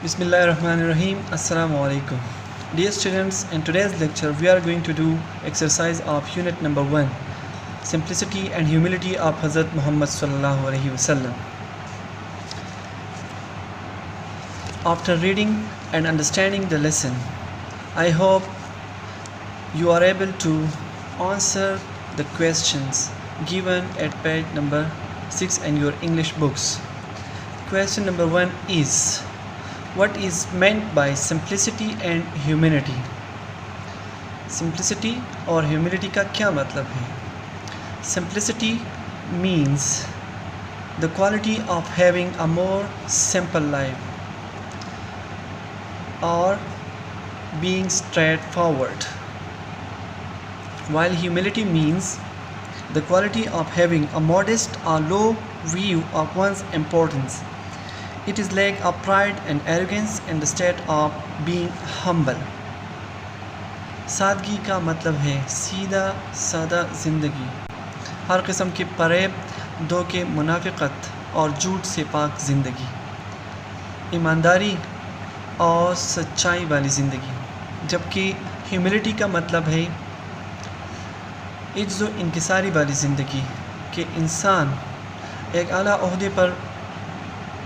Bismillahirrahmanirrahim. Assalamu alaikum. Dear students, in today's lecture we are going to do exercise of unit number 1, simplicity and humility of Hazrat Muhammad sallallahu alaihi wasallam. After reading and understanding the lesson, I hope you are able to answer the questions given at page number 6 in your English books. Question number 1 is, what is meant by simplicity and humility? Simplicity और humility का क्या मतलब है? Simplicity means the quality of having a more simple life or being straightforward, while humility means the quality of having a modest or low view of one's importance. It is like a pride and arrogance in the state of being humble. सादगी का मतलब है सीधा सादा ज़िंदगी, हर किस्म के फरेब, धोखे, मुनाफिकत और झूठ से पाक ज़िंदगी, ईमानदारी और सच्चाई वाली ज़िंदगी। जबकि ह्यूमिलिटी का मतलब है इज्ज़ो इनकिसारी वाली ज़िंदगी, कि इंसान एक आला ओहदे पर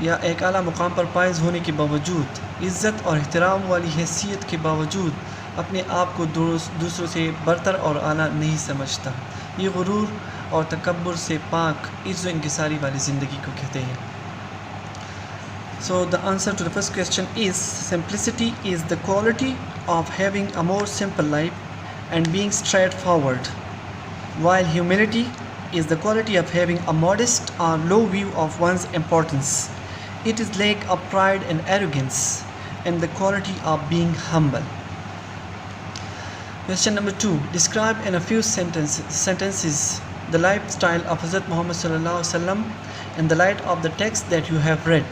या एक आला मुकाम पर फाइज़ होने के बावजूद, इज़्ज़त और एहतराम वाली हैसियत के बावजूद अपने आप को दूसरों से बरतर और आला नहीं समझता। ये गुरूर और तकब्बुर से पाक इज़्ज़ो इनकिसारी वाली ज़िंदगी को कहते हैं। So the answer to the first question is, simplicity is the quality of having a more simple life and being straightforward, while humility is the quality of having a modest or low view of one's importance. It is like a pride and arrogance and the quality of being humble. Question number 2. Describe in a few sentences the lifestyle of Hazrat Muhammad sallallahu alaihi wasallam in the light of the text that you have read.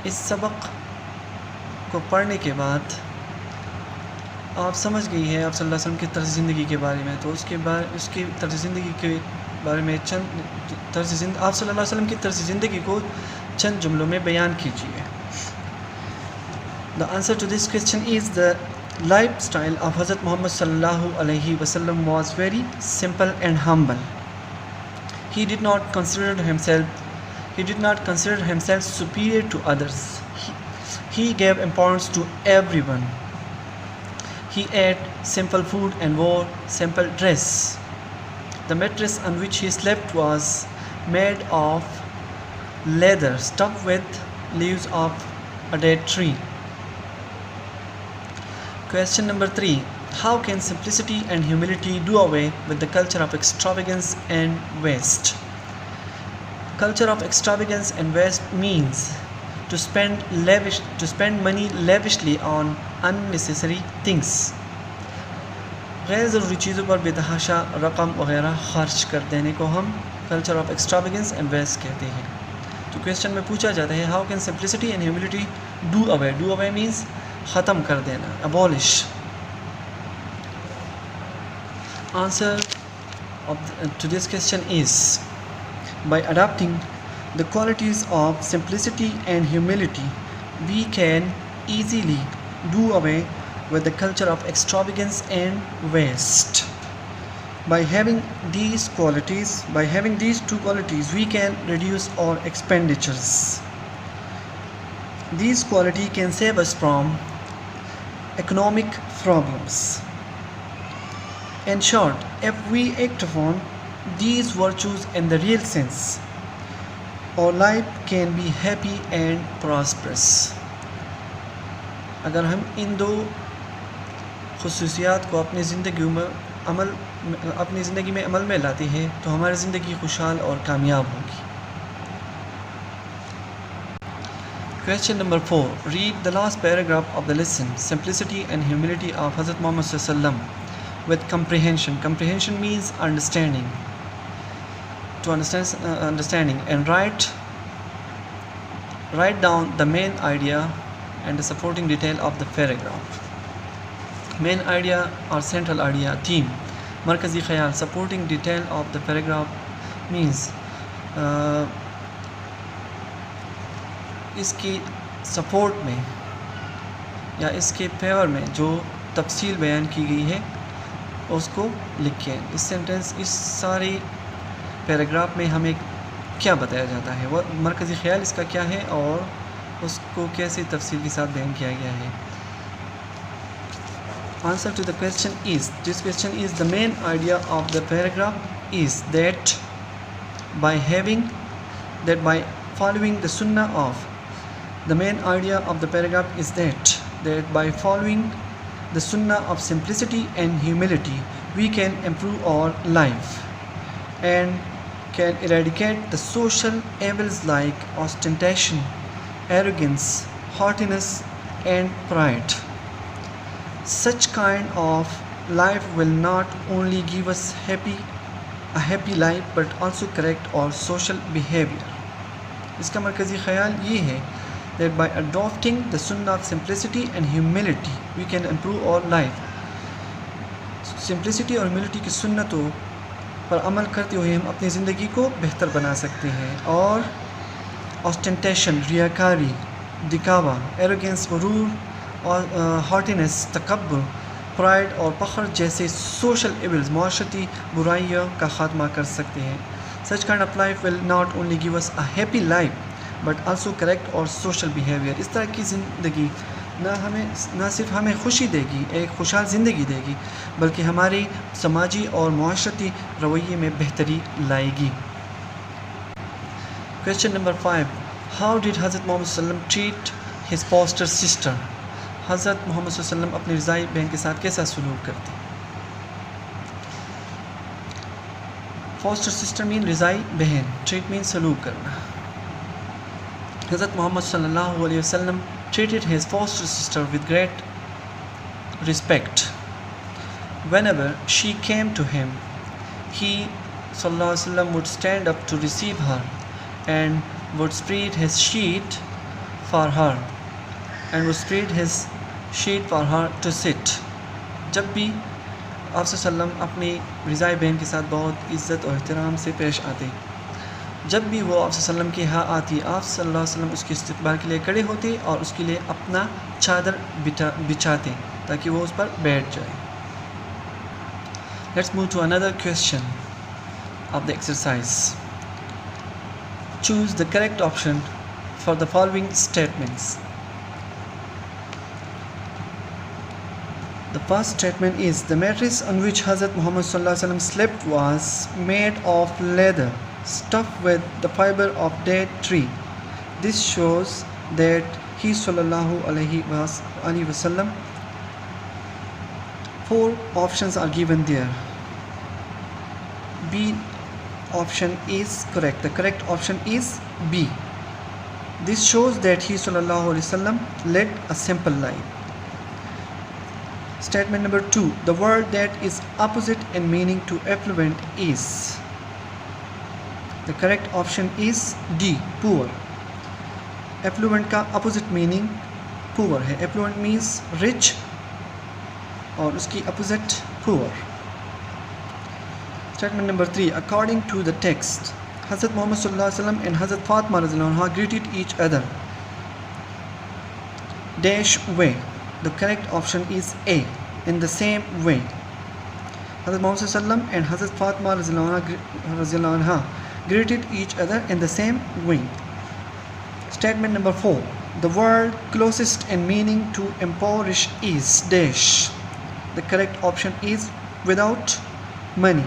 इस सबक को पढ़ने के बाद आप समझ गई है आप सल्लल्लाहु अलैहि वसल्लम की तर्ज़ ज़िंदगी के बारे में, तो उसकी तर्ज़ ज़िंदगी के बारे में आप सल्लल्लाहु अलैहि वसल्लम की तर्ज़ ज़िंदगी को चंद जुमलों में बयान कीजिए। The answer to this question is, the lifestyle of Hazrat Muhammad sallallahu alaihi wasallam was very simple and humble. He did not consider himself superior to others. He gave importance to everyone. He ate simple food and wore simple dress. The mattress on which he slept was made of leather stuffed with leaves of a dead tree. Question number 3. How can simplicity and humility do away with the culture of extravagance and waste? Culture of extravagance and waste means to spend money lavishly on unnecessary things. गैर ज़रूरी चीज़ों पर बेतहाशा रकम वगैरह खर्च कर देने को हम कल्चर ऑफ एक्सट्रावेगेंस एंड वेस्ट कहते हैं। तो क्वेश्चन में पूछा जाता है, how can simplicity and humility do away means ख़त्म कर देना, abolish. Answer to this question is, by adopting the qualities of simplicity and humility, we can easily do away with the culture of extravagance and waste. By having these two qualities, we can reduce our expenditures. These qualities can save us from economic problems. In short, if we act upon these virtues in the real sense, our life can be happy and prosperous. अगर हम इन दो खुसूसियात को अपनी ज़िंदगी में अमल में लाते हैं तो हमारी ज़िंदगी खुशहाल और कामयाब होगी। Question number 4. Read the last paragraph of the lesson, Simplicity and Humility of Hazrat Muhammad sallallahu alaihi wasallam, with comprehension. Comprehension means understanding. To understanding, and write down the main idea and the supporting detail of the paragraph. Main idea or central idea, theme, markazi khayal. Supporting detail of the paragraph means इसकी support में या इसके favour में जो तफसील बयान की गई है उसको लिखें। इस सेंटेंस इस सारे पैराग्राफ में हमें क्या बताया जाता है, वो मरकज़ी ख्याल इसका क्या है और उसको कैसे तफसील के साथ बयान किया गया है। Answer to the question is, this question is, the main idea of the paragraph is that by following the sunnah of, the main idea of the paragraph is that by following the sunnah of simplicity and humility we can improve our life and can eradicate the social evils like ostentation, arrogance, haughtiness and pride. Such kind of life will not only give us a happy life but also correct our social behavior. इसका मरकज़ी ख़याल ये है that by adopting the sunnah of simplicity and humility we can improve our life. Simplicity और humility की सुन्नतों पर अमल करते हुए हम अपनी ज़िंदगी को बेहतर बना सकते हैं और ostentation रियाकारी, दिखावा, arrogance गुरूर और हॉटीनेस तकब्बुर, प्राइड और फ़ख्र जैसे सोशल एविल्स माशरती बुराइयों का ख़ात्मा कर सकते हैं। Such kind of life will not only give us a happy life but also correct और सोशल बिहेवियर। इस तरह की ज़िंदगी ना सिर्फ हमें खुशी देगी, एक खुशहाल ज़िंदगी देगी, बल्कि हमारी समाजी और माशरती रवैये में बेहतरी लाएगी। क्वेश्चन नंबर 5, हाउ डिड हज़रत मोहम्मद सल्लल्लाहु अलैहि वसल्लम ट्रीट हिज फॉस्टर सिस्टर? हज़रत मोहम्मद सल्लल्लाहु अलैहि वसल्लम अपनी रज़ाई बहन के साथ कैसा सलूक करते? फॉस्टर सिस्टर मीन रज़ाई बहन, ट्रीट मीन सलूक करना। हज़रत मोहम्मद सल्लल्लाहु अलैहि वसल्लम treated his foster sister with great respect. Whenever she came to him, he sallallahu alaihi wasallam would stand up to receive her and would spread his sheet for her to sit. जब भी आप सल्लम अपनी रज़ाई बहन के साथ बहुत इज़्ज़त और एहतराम से पेश आते, जब भी वो आप सल्लम के यहाँ आती, आप सल्लल्लाहु अलैहि वसल्लम उसके इस्तकबाल के लिए खड़े होते और उसके लिए अपना चादर बिछाते ताकि वो उस पर बैठ जाए। Let's move to another question of the exercise. Choose the correct option for the following statements. The first statement is, the mattress on which Hazrat Muhammad sallallahu alaihi wasallam slept was made of leather stuffed with the fiber of date tree. This shows that he sallallahu alaihi wasallam. 4 options are given there. B option is correct. The correct option is B. This shows that he sallallahu alaihi wasallam led a simple life. Statement number 2, the word that is opposite in meaning to affluent is. The correct option is D, poor. Affluent का opposite meaning poor है. Affluent means rich और उसकी opposite poor. Statement number 3, according to the text, Hazrat Muhammad sallallahu alaihi wasallam and Hazrat Fatima radhiyallahu anha greeted each other dash way. The correct option is A, in the same way. Hazrat Muhammad sallallahu alaihi wasallam and Hazrat Fatima radhiyallahu anha greeted each other in the same way. Statement number 4, the word closest in meaning to impoverish is dash. The correct option is without money.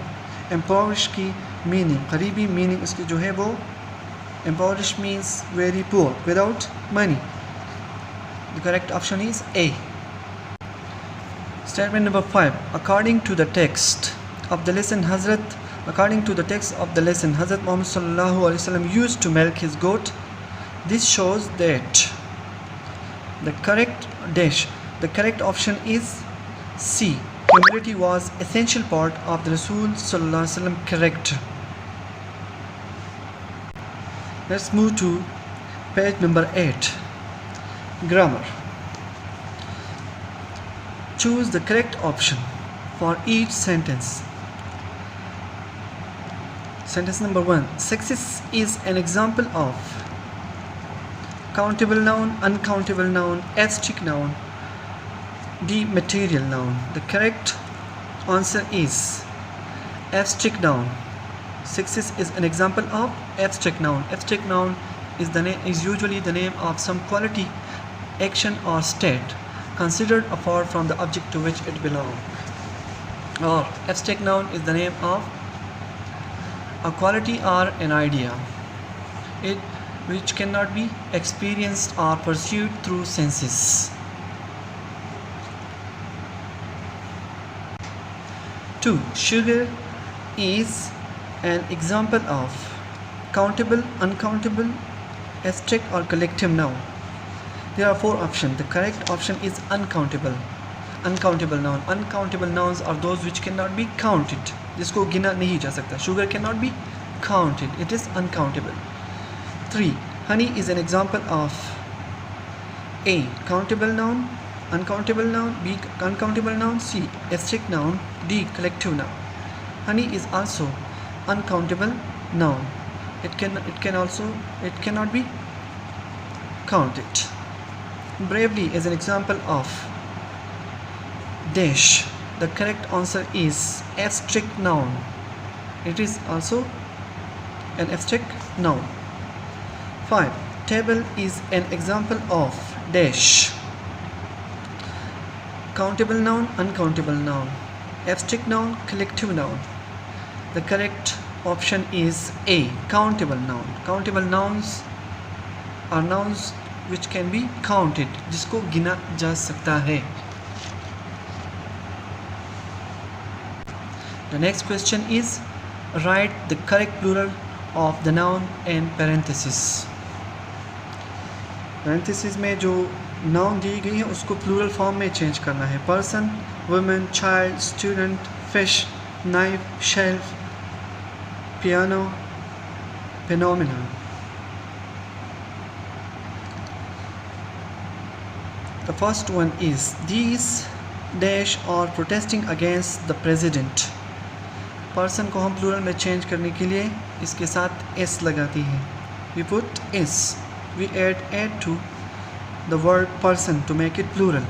Impoverish की meaning, करीबी meaning उसकी जो है वो impoverish means very poor, without money. The correct option is A. Statement number 5, according to the text of the lesson, Hazrat Muhammad sallallahu alaihi wasallam used to milk his goat. This shows that the correct option is C. Humility was essential part of the Rasul sallallahu alaihi wasallam character. Let's move to page number 8. Grammar. Choose the correct option for each sentence. Sentence number 1, success is an example of. countable noun, uncountable noun, abstract noun, D. Material noun. The correct answer is abstract noun. 6 is an example of abstract noun. Abstract noun is usually the name of some quality, action or state considered apart from the object to which it belongs. Or abstract noun is the name of a quality or an idea which cannot be experienced or pursued through senses. 2. Sugar is an example of countable, uncountable, abstract or collective noun. There are 4 options. The correct option is uncountable. Uncountable noun. Uncountable nouns are those which cannot be counted. जिसको गिना नहीं जा सकता. Sugar cannot be counted. It is uncountable. 3. Honey is an example of A. Countable noun, uncountable noun, B. Uncountable noun, C. Abstract noun, D. Collective noun. Honey is also uncountable noun. It cannot be counted. Bravely is an example of dash. The correct answer is abstract noun. It is also an abstract noun. 5. Table is an example of dash. Countable noun, uncountable noun, abstract noun, collective noun. The correct option is A. Countable noun. Countable nouns are nouns which can be counted, जिसको गिना जा सकता है. The next question is write the correct plural of the noun in parenthesis. Parenthesis में जो noun दी गई है उसको plural form में change करना है. Person, woman, child, student, fish, knife, shelf, piano, phenomenon. The first one is these dash are protesting against the president. Person को हम plural में change करने के लिए इसके साथ s लगाती हैं. We put s. We add to the word person to make it plural.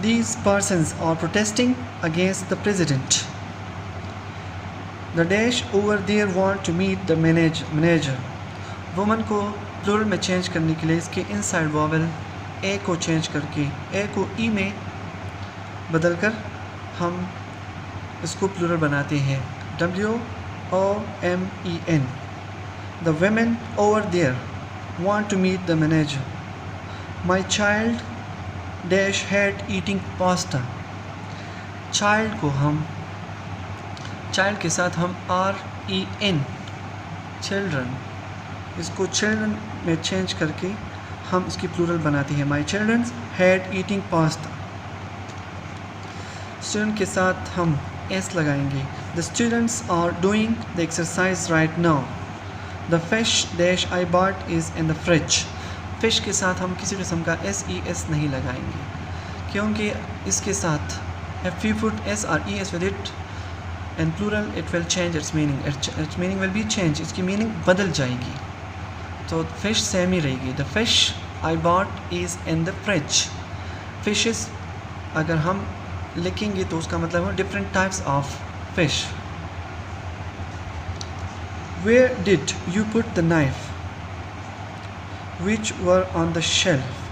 These persons are protesting against the president. The dash over there want to meet the manager. Woman को plural में change करने के लिए इसके inside vowel a को change करके a को e में बदल कर हम इसको plural बनाते हैं. WOMEN. The women over there want to meet the manager. My child dash had eating pasta. Child को हम child के साथ हम REN children इसको children में change करके हम इसकी plural बनाते हैं. My children had eating pasta. Student के साथ हम S लगाएंगे. The students are doing the exercise right now. The fish dash I bought is in the fridge. Fish के साथ हम किसी किस्म का SES नहीं लगाएंगे क्योंकि इसके साथ if we put S or ES with it in plural it will change its meaning. Its meaning will be changed. इसकी meaning बदल जाएगी. तो fish same ही रहेगी. The fish I bought is in the fridge. Fishes अगर हम लिखेंगे तो उसका मतलब है different types of fish. Where did you put the knife? Which were on the shelf?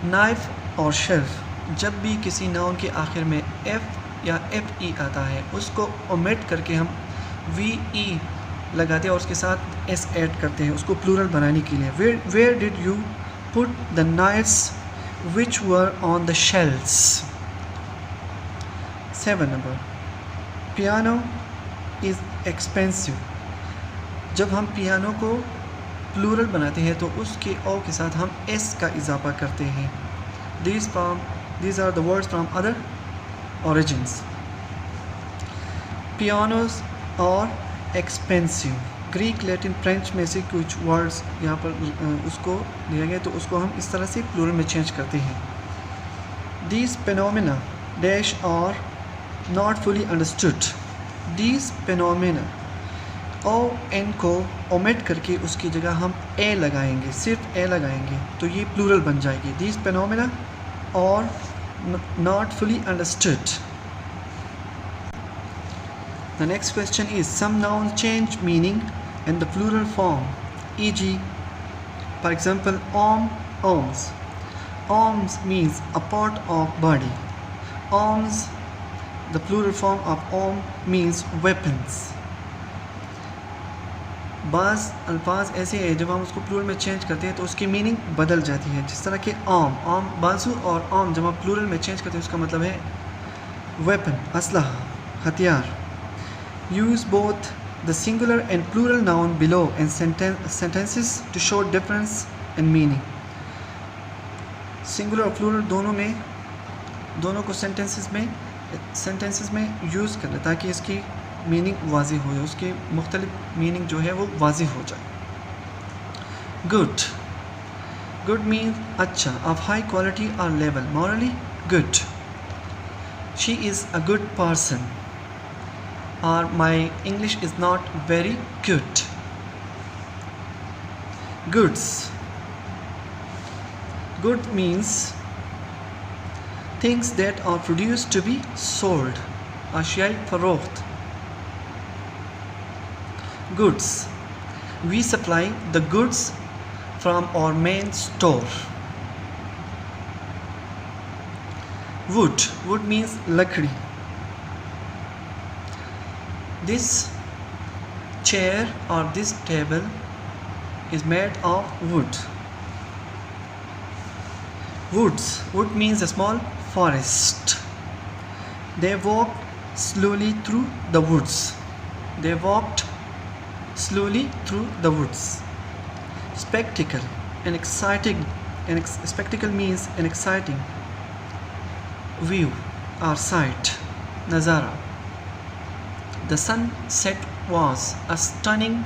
Knife और shelf जब भी किसी noun के आखिर में F या FE आता है उसको omit करके हम VE लगाते हैं और उसके साथ S add करते हैं उसको plural बनाने के लिए. Where did you put the knives which were on the shelves? 7 number. Piano is expensive. जब हम पियानो को प्लूरल बनाते हैं तो उसके ओ के साथ हम s का इजाफा करते हैं. These are the words from other origins. Pianos are expensive. Greek Latin French में से कुछ वर्ड्स यहाँ पर उसको दिया गया तो उसको हम इस तरह से प्लूरल में चेंज करते हैं. These phenomena dash are not fully understood. These phenomena O N को ओमिट करके उसकी जगह हम ए लगाएंगे, सिर्फ ए लगाएंगे, तो ये प्लूरल बन जाएगी। This phenomena are not fully understood. The next question is some noun change meaning in the plural form, e.g. for example arms. Arms means a part of body. Arms, the plural form of arm means weapons. बाज़ अल्फाज ऐसे हैं जब हम उसको plural में change करते हैं तो उसकी मीनिंग बदल जाती है, जिस तरह के आम बाजू और आम जब हम प्लूरल में चेंज करते हैं उसका मतलब है वेपन, असलहा, हथियार। Use both the singular and plural noun below in sentences to show difference in meaning. Singular और प्लूरल दोनों को सेंटेंसेस में यूज़ कर ले ताकि इसकी मीनिंग वाज़ी हो जाए, उसकी मुख्तलिफ मीनिंग जो है वो वाज़ी हो जाए। गुड मीन्स अच्छा, ऑफ हाई क्वालिटी और level, morally good. She is a good person, और my English is not very good. Good means things that are produced to be sold, अशियाई फरोख्त। Goods, we supply the goods from our main store. Wood means lakdi. This chair or this table is made of wood. Wood means a small forest. They walked slowly through the woods. Through the woods. Spectacle, spectacle means an exciting view or sight, nazara. The sunset was a stunning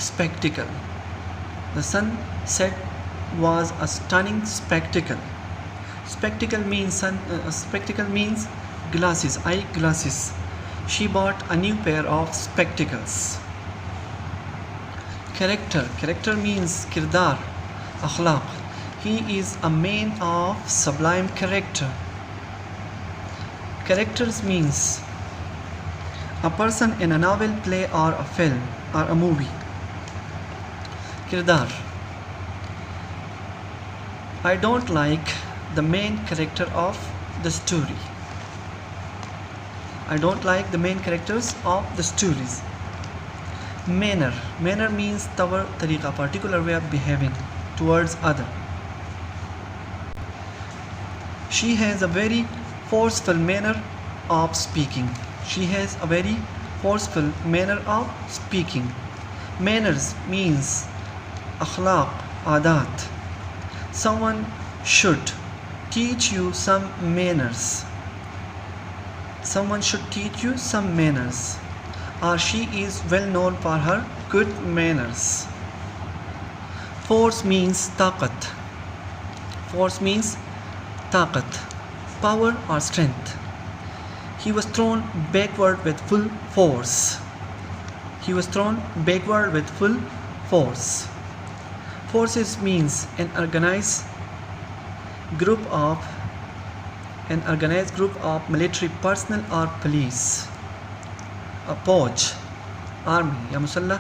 spectacle. Spectacle means glasses, eye glasses. She bought a new pair of spectacles. Character means kirdar, akhlaq. He is a man of sublime character. Characters means a person in a novel, play or a film or a movie. Kirdar, I don't like the main character of the story. I don't like the main characters of the stories. Manner means tawar, tariqa, particular way of behaving towards other. She has a very forceful manner of speaking. Manners means akhlaq, adat. Someone should teach you some manners. Or she is well known for her good manners. Force means taqat. Power or strength. He was thrown backward with full force. Forces means an organized group of military personnel or police. A फौज, army या मुसल्लह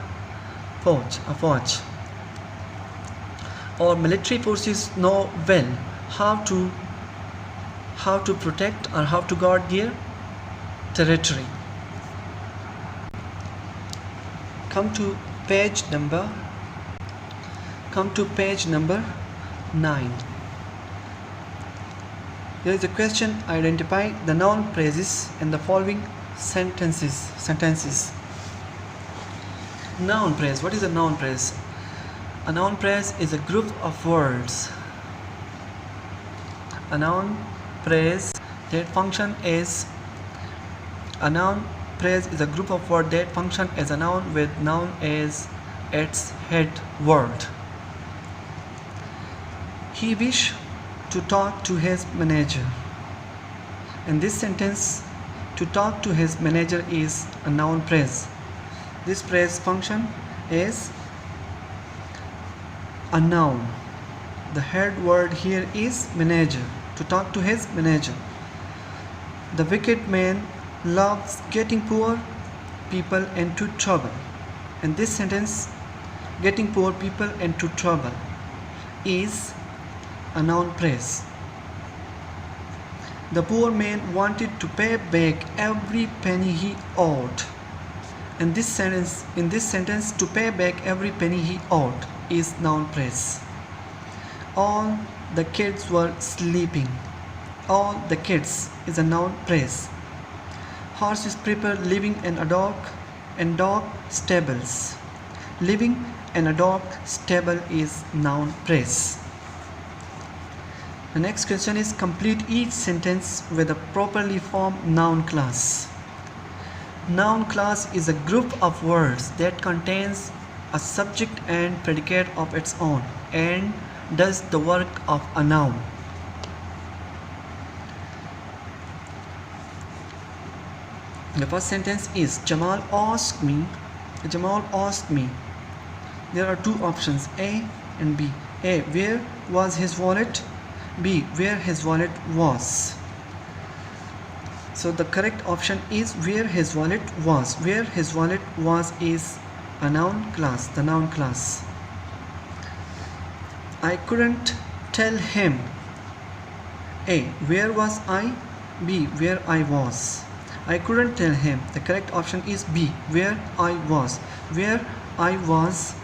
फौज, a फौज. Or military forces know well how to protect or how to guard their territory. Come to page number 9. There is a question. Identify the noun phrases in the following sentences. Noun phrase. What is a noun phrase? A noun phrase is a group of words. A noun phrase that function as a group of words that function as a noun with noun as its head word. He wished to talk to his manager. In this sentence, to talk to his manager is a noun phrase. This phrase function is a noun. The head word here is manager, to talk to his manager. The wicked man loves getting poor people into trouble. And this sentence, getting poor people into trouble, is a noun phrase. The poor man wanted to pay back every penny he owed. And in this sentence, to pay back every penny he owed is noun phrase. All the kids were sleeping. All the kids is a noun phrase. Horses prepare living in a dog and dog stables. Living in a dog stable is noun phrase. The next question is complete each sentence with a properly formed noun class. Noun class is a group of words that contains a subject and predicate of its own and does the work of a noun. The first sentence is Jamal asked me. There are two options, A and B. A, where was his wallet? B, where his wallet was. So the correct option is where his wallet was. Where his wallet was is a noun class, the noun class. I couldn't tell him. A, where was I? B, where I was. I couldn't tell him. The correct option is B, where I was. Where I was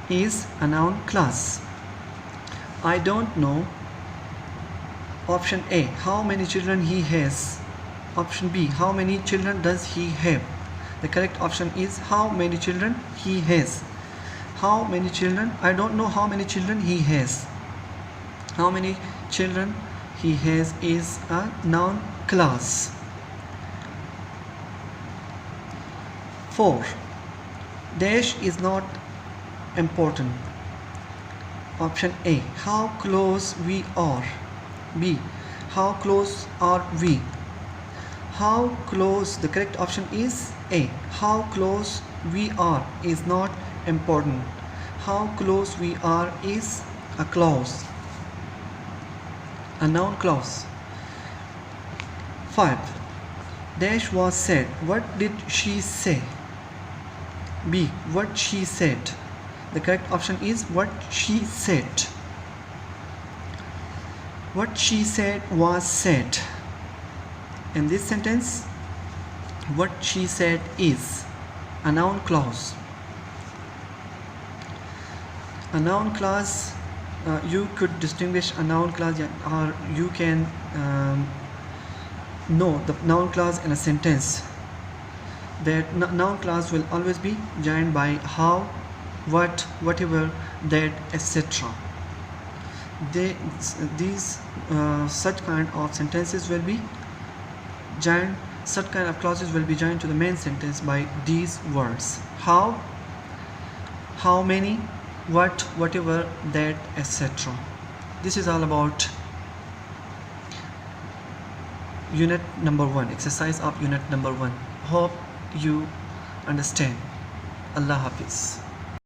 is a noun class. I don't know. Option A, how many children he has. Option B, how many children does he have. The correct option is how many children he has. How many children? I don't know how many children he has. How many children he has is a noun class. 4. Dash is not important. Option A, how close we are. B, how close are we. How close, the correct option is A, how close we are is not important. How close we are is a clause, a noun clause. 5. Dash was said. What did she say? B, what she said. The correct option is what she said. What she said was said. In this sentence, what she said is a noun clause. A noun clause, you could distinguish a noun clause, or you can know the noun clause in a sentence. That noun clause will always be joined by how, what, whatever, that, etc. These such kind of sentences will be joined, such kind of clauses will be joined to the main sentence by these words: how many, what, whatever, that, etc. This is all about unit number 1, exercise of unit number 1. Hope you understand. Allah Hafiz.